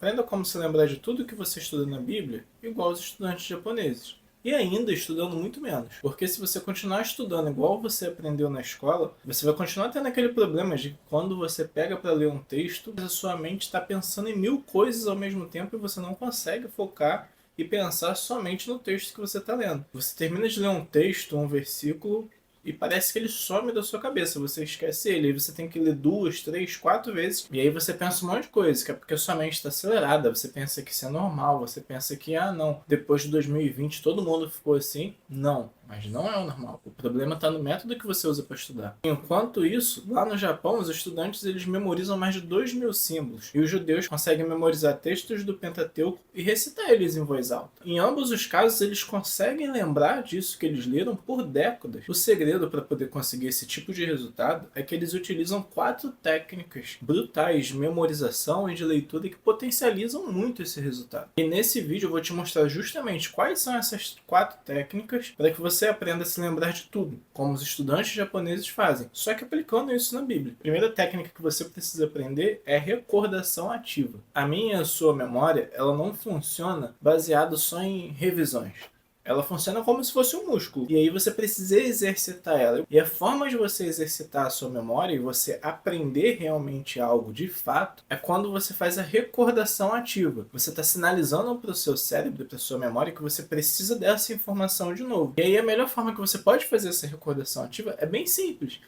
Aprenda como se lembrar de tudo que você estuda na Bíblia, igual os estudantes japoneses. E ainda estudando muito menos. Porque se você continuar estudando igual você aprendeu na escola, você vai continuar tendo aquele problema de que quando você pega para ler um texto, a sua mente está pensando em 1000 coisas ao mesmo tempo e você não consegue focar e pensar somente no texto que você está lendo. Você termina de ler um texto, um versículo, e parece que ele some da sua cabeça, você esquece ele, aí você tem que ler 2, 3, 4 vezes, e aí você pensa um monte de coisa, que é porque a sua mente está acelerada, você pensa que isso é normal, você pensa que, não, depois de 2020 todo mundo ficou assim. Não, mas não é o normal. O problema está no método que você usa para estudar. Enquanto isso, lá no Japão, os estudantes eles memorizam mais de 2000 símbolos, e os judeus conseguem memorizar textos do Pentateuco e recitar eles em voz alta. Em ambos os casos, eles conseguem lembrar disso que eles leram por décadas. O segredo para poder conseguir esse tipo de resultado é que eles utilizam 4 técnicas brutais de memorização e de leitura que potencializam muito esse resultado. E nesse vídeo eu vou te mostrar justamente quais são essas 4 técnicas para que você aprenda a se lembrar de tudo, como os estudantes japoneses fazem, só que aplicando isso na Bíblia. A primeira técnica que você precisa aprender é recordação ativa. A minha e a sua memória, ela não funciona baseado só em revisões. Ela funciona como se fosse um músculo. E aí você precisa exercitar ela. E a forma de você exercitar a sua memória e você aprender realmente algo de fato é quando você faz a recordação ativa. Você está sinalizando para o seu cérebro, para a sua memória, que você precisa dessa informação de novo. E aí a melhor forma que você pode fazer essa recordação ativa é bem simples.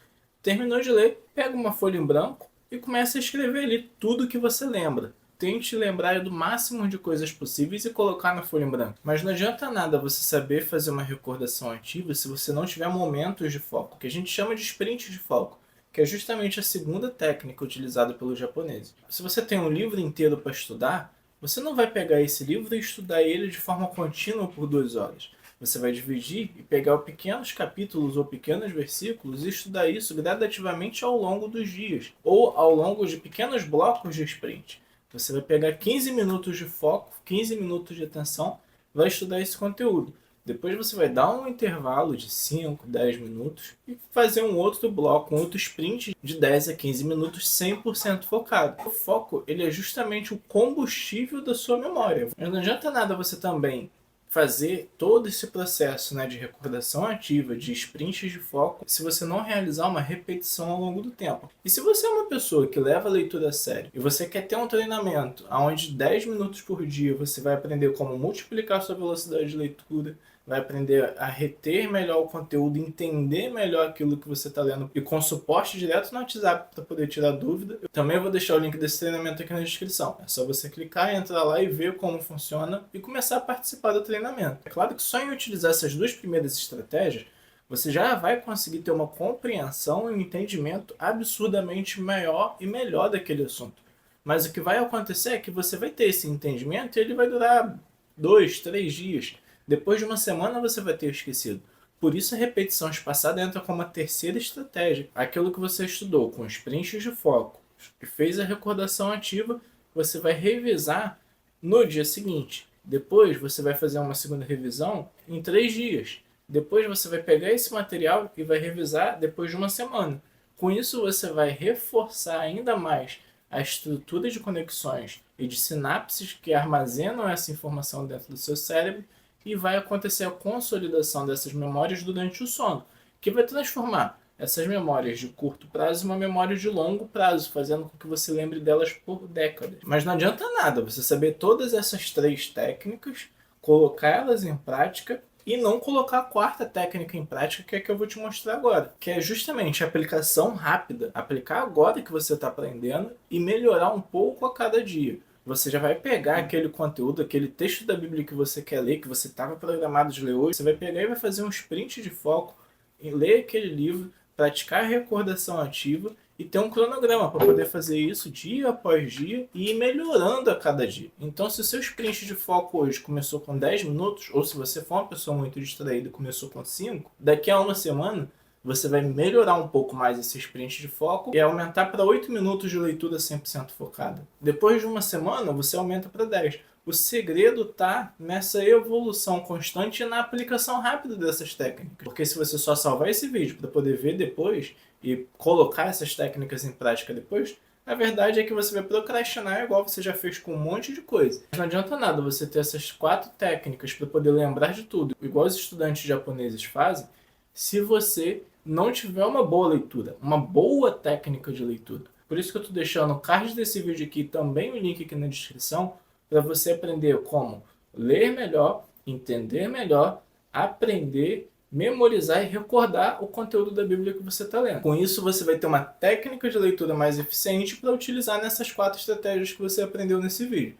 Terminou de ler, pega uma folha em branco e começa a escrever ali tudo que você lembra. Tente lembrar do máximo de coisas possíveis e colocar na folha em branco. Mas não adianta nada você saber fazer uma recordação ativa se você não tiver momentos de foco, que a gente chama de sprint de foco, que é justamente a segunda técnica utilizada pelos japoneses. Se você tem um livro inteiro para estudar, você não vai pegar esse livro e estudar ele de forma contínua por 2 horas. Você vai dividir e pegar pequenos capítulos ou pequenos versículos e estudar isso gradativamente ao longo dos dias, ou ao longo de pequenos blocos de sprint. Você vai pegar 15 minutos de foco, 15 minutos de atenção, vai estudar esse conteúdo. Depois você vai dar um intervalo de 5, 10 minutos e fazer um outro bloco, um outro sprint de 10 a 15 minutos 100% focado. O foco ele é justamente o combustível da sua memória. Mas não adianta nada você também fazer todo esse processo, de recordação ativa, de sprints de foco, se você não realizar uma repetição ao longo do tempo. E se você é uma pessoa que leva a leitura a sério e você quer ter um treinamento onde 10 minutos por dia você vai aprender como multiplicar sua velocidade de leitura, vai aprender a reter melhor o conteúdo, entender melhor aquilo que você está lendo e com suporte direto no WhatsApp para poder tirar dúvida. Eu também vou deixar o link desse treinamento aqui na descrição. É só você clicar, entrar lá e ver como funciona e começar a participar do treinamento. É claro que só em utilizar essas 2 primeiras estratégias, você já vai conseguir ter uma compreensão e um entendimento absurdamente maior e melhor daquele assunto. Mas o que vai acontecer é que você vai ter esse entendimento e ele vai durar 2, 3 dias. Depois de uma semana você vai ter esquecido. Por isso a repetição espaçada entra como a terceira estratégia. Aquilo que você estudou com sprints de foco e fez a recordação ativa, você vai revisar no dia seguinte. Depois você vai fazer uma segunda revisão em 3 dias. Depois você vai pegar esse material e vai revisar depois de uma semana. Com isso você vai reforçar ainda mais a estrutura de conexões e de sinapses que armazenam essa informação dentro do seu cérebro e vai acontecer a consolidação dessas memórias durante o sono, que vai transformar essas memórias de curto prazo em uma memória de longo prazo, fazendo com que você lembre delas por décadas. Mas não adianta nada você saber todas essas 3 técnicas, colocá-las em prática e não colocar a quarta técnica em prática, que é a que eu vou te mostrar agora, que é justamente a aplicação rápida, aplicar agora que você está aprendendo e melhorar um pouco a cada dia. Você já vai pegar aquele conteúdo, aquele texto da Bíblia que você quer ler, que você estava programado de ler hoje, você vai pegar e vai fazer um sprint de foco em ler aquele livro, praticar a recordação ativa e ter um cronograma para poder fazer isso dia após dia e ir melhorando a cada dia. Então, se o seu sprint de foco hoje começou com 10 minutos, ou se você for uma pessoa muito distraída e começou com 5, daqui a uma semana você vai melhorar um pouco mais esse sprint de foco e aumentar para 8 minutos de leitura 100% focada. Depois de uma semana, você aumenta para 10. O segredo está nessa evolução constante e na aplicação rápida dessas técnicas. Porque se você só salvar esse vídeo para poder ver depois e colocar essas técnicas em prática depois, A verdade é que você vai procrastinar igual você já fez com um monte de coisa. Mas não adianta nada você ter essas 4 técnicas para poder lembrar de tudo, igual os estudantes japoneses fazem, se você não tiver uma boa leitura, uma boa técnica de leitura. Por isso que eu estou deixando o card desse vídeo aqui, também o link aqui na descrição, para você aprender como ler melhor, entender melhor, aprender, memorizar e recordar o conteúdo da Bíblia que você está lendo. Com isso, você vai ter uma técnica de leitura mais eficiente para utilizar nessas 4 estratégias que você aprendeu nesse vídeo.